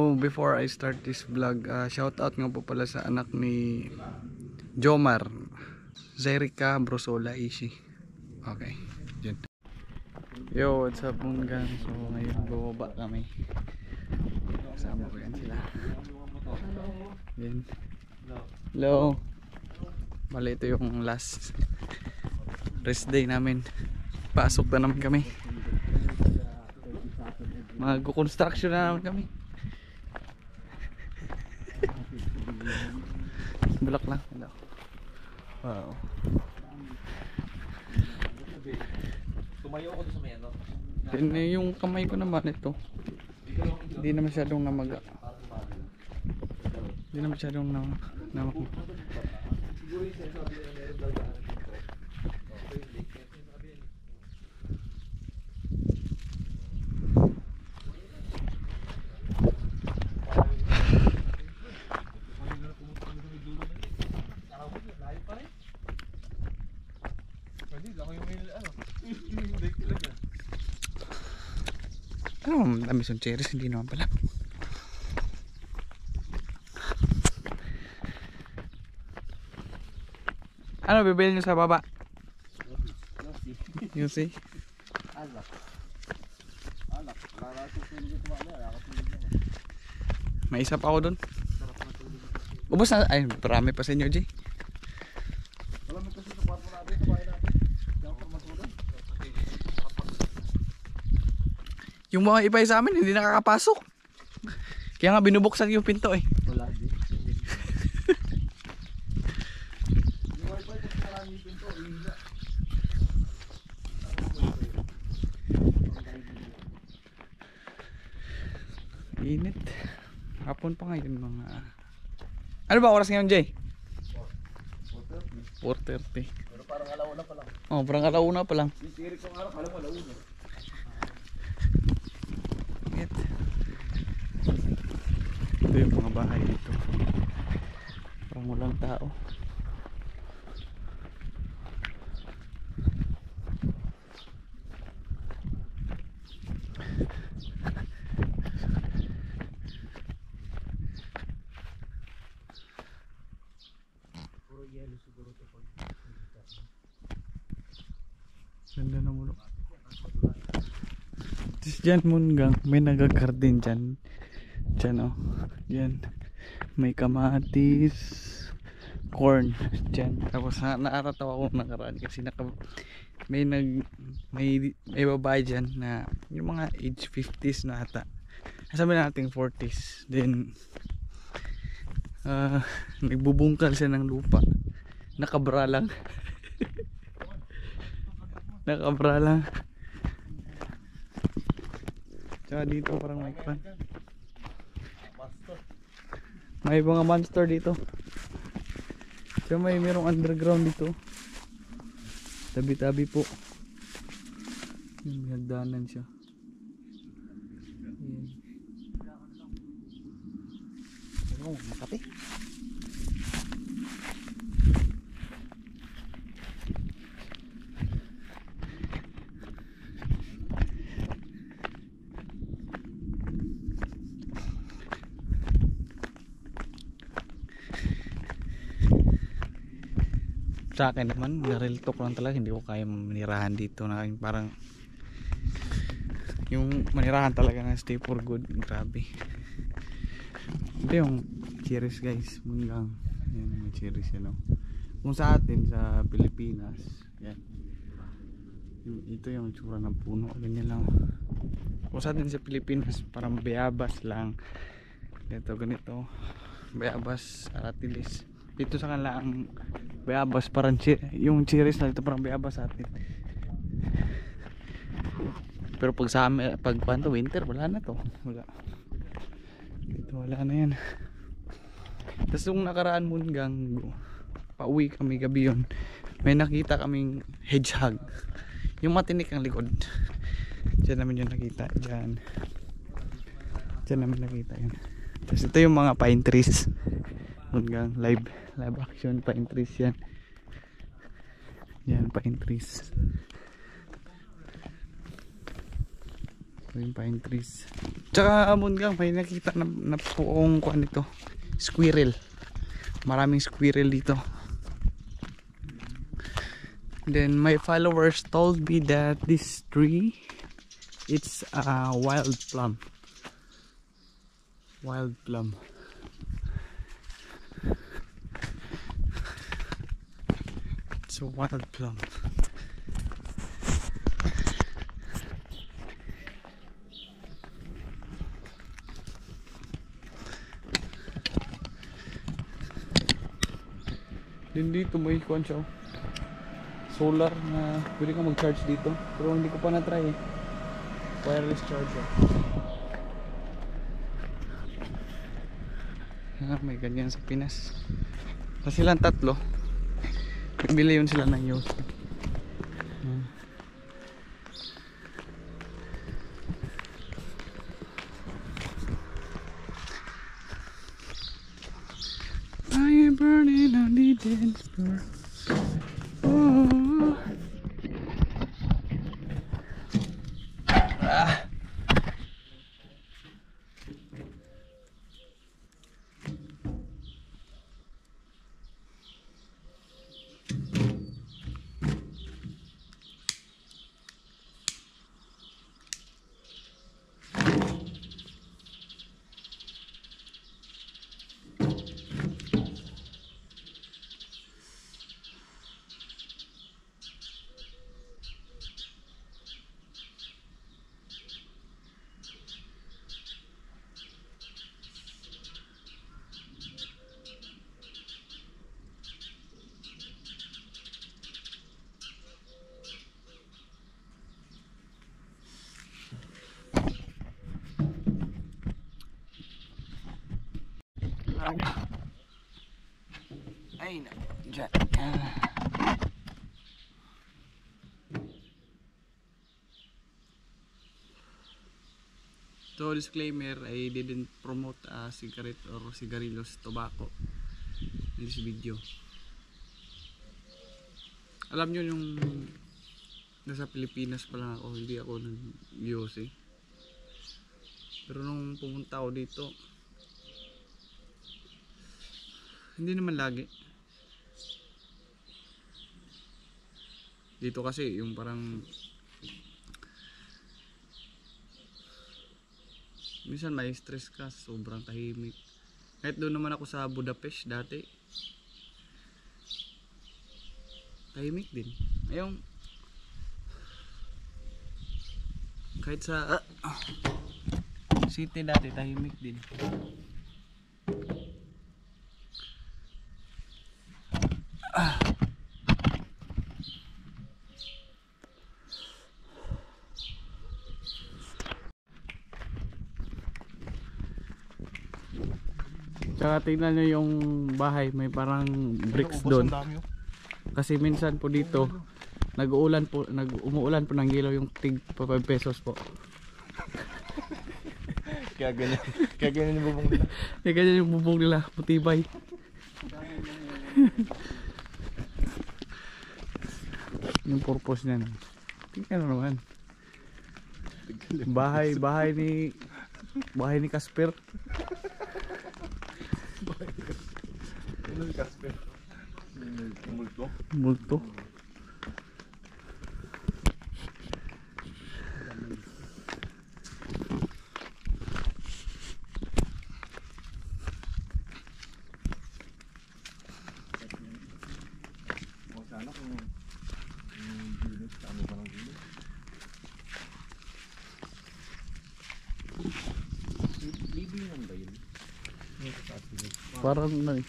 So before I start this vlog, shout out nga po pala sa anak ni Jomar, Zerica Brosola Ishi. Okay, dyan. Yo, what's up mga? So ngayon bumaba kami. Kasama ko yan sila. Yan. Hello. Bali ito yung last rest day namin. Pasok na naman kami. Mag-construction na naman kami. Bulak lang. Wow. Tumayo ako doon sa may ano. Yung kamay ko naman ito. Hindi na masyadong namaga. Hindi na masyadong namaga. Ano, dami son cherries, hindi naman pala. Ano bibili nyo sa baba? You see? Alak. May isa pa ako dun. Ubus na, ay marami pa sa inyo, Jay. Wala mo kasi sa kwarto natin, sa bahay natin. Diyan ko masudan. Yung mga iba sa amin hindi nakakapasok. Kaya nga binubuksan yung pinto eh. Wala din. Yung wifi kasi marami yung pinto, ihila. Init. Hapon pa ngayon mga... Ano ba oras ngayon, Jay? 4:30. Pero parang alauna pa lang. Oh, parang alauna pa lang. Yung tirik kong araw, alam mo alauna. Ito yung mga bahay dito. Parang walang tao. Puro yelo siguro ito pag. Ganda na mulo. Tapos dyan Mungang, may nagagarden dyan. Dyan oh. Dyan. May kamatis, corn. Dyan. Tapos naarataw ako nakaraan kasi may babae dyan na yung mga age 50s na ata. Sabi natin 40s. Then nagbubungkal siya ng lupa. Nakabra lang. Nakabra lang. Tsaka dito parang may pan. May mga monster dito. So merong underground dito. Tabi-tabi po. May hagdanan siya. Ayan. Ano, makati? Sa akin naman, real talk lang talaga, hindi ko kaya manirahan dito na parang yung manirahan talaga na stay for good, grabe. Ito yung cherries guys, Mungang. Yan yung cherries yan, no? Kung sa atin sa Pilipinas, yan. Ito yung tsura ng puno, ganyan lang. Kung sa atin sa Pilipinas, parang bayabas lang. Ganito, bayabas, aratilis. Dito sa kanila ang bayabas, parang yung cherries na dito parang bayabas sa atin. Pero pag sa amin, pag winter, wala na to. Wala. Dito wala na yan. Tapos nung nakaraan Mungang, pauwi kami gabi yun, may nakita kaming hedgehog. Yung matinik ang likod. Diyan namin yung nakita. Diyan namin nakita yun. Tapos ito yung mga pine trees. Mungang live action pine trees yan. Yan pine trees. Ito yung pine trees. Tsaka Mungang, may nakita na poong kuan nito. Squirrel. Maraming squirrel dito. Then my followers told me that this tree, it's a wild plum. Wild plum. It's a wild plum. Din dito may kuan siya. Solar na pwede ka mag-charge dito. Pero hindi ko pa na-try eh. Wireless charger. May ganyan sa Pinas. Kasi silang tatlo. Nagbili yun sila ng Yossi. I am burning on the dance floor. Oh. Ay, nako. Diyan. So disclaimer, I didn't promote cigarette or cigarillos tobacco in this video. Alam nyo yung nasa Pilipinas pa lang ako, hindi ako nag-Yossi. Pero nung pumunta ako dito, hindi naman lagi. Dito kasi yung parang minsan may stress ka, sobrang tahimik. Kahit doon naman ako sa Budapest dati, tahimik din. Ayong kahit sa city dati, tahimik din. Tsaka tingnan nyo yung bahay, may parang bricks doon. Kasi minsan po dito umuulan po ng ilaw yung tig pa 5 pesos po. Kaya ganyan yung bubong nila. Kaya ganyan yung bubong nila, matibay. Yung purpose niya. Tingnan mo naman. Bahay ni Casper. Ano yung Casper? Multo. Sana kung yung gilid, ano ba ng gilid? Libre yan ba yun? Parang na eh.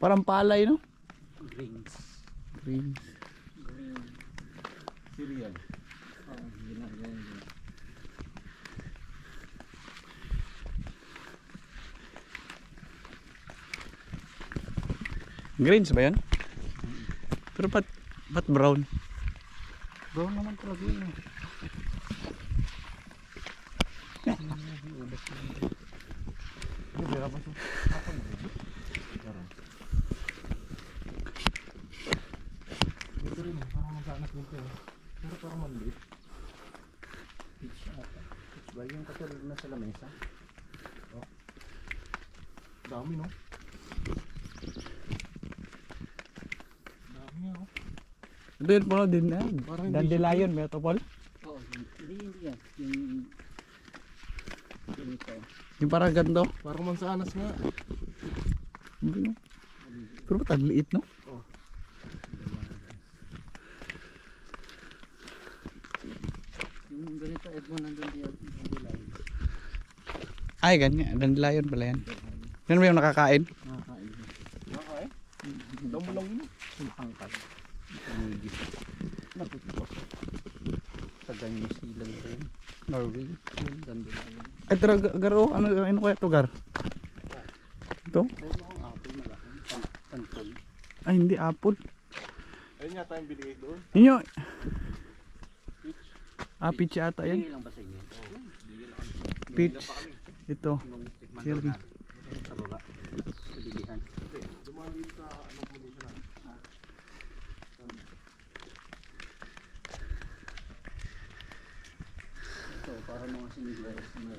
Parang palay, no? Greens. Green. Green. Cereal. Oh, ginagawa nila. Greens ba yan? Pero ba't brown? Brown naman talaga yun eh. Hindi, dapat yung kapag din. Pero. Dito rin, parang magkanak dito eh. Pero parang maliit. Peach ata. Peach ba? Yung katulad na sa lamesa. Dami no? Dami nga oh. Doon po din na. Parang hindi Dandelion, may ito, Paul. Oo, hindi yan. Yung ito. Yung parang ganito. Parang mansanas nga. Hindi, no? Pero ba't ang liit, no? Yung ganito, Edmond, nandun diyan. Ay, ganyan. Dandelion pala yan. Yan ba yung nakakain? Nakakain. Naka eh. Daw mo lang yun. Angkat. Pumigis. Naputok. Taga New Zealand rin. Norway. Yung dandelion. Ay, tara, garo. Ano kaya ito, gar? Ito? Meron akong apple malaki. Pantol. Ay, hindi, apple. Ayun nga tayong binigay doon. Yun yung... Ah, peach ata yan. Hindi lang ba sa inyo? Peach. Ito. Nung tikman Cherry. ko na. Sa baba. Sa bilihan. Dumaan dito sa ano mo dito na. Ito, para mga siniglares na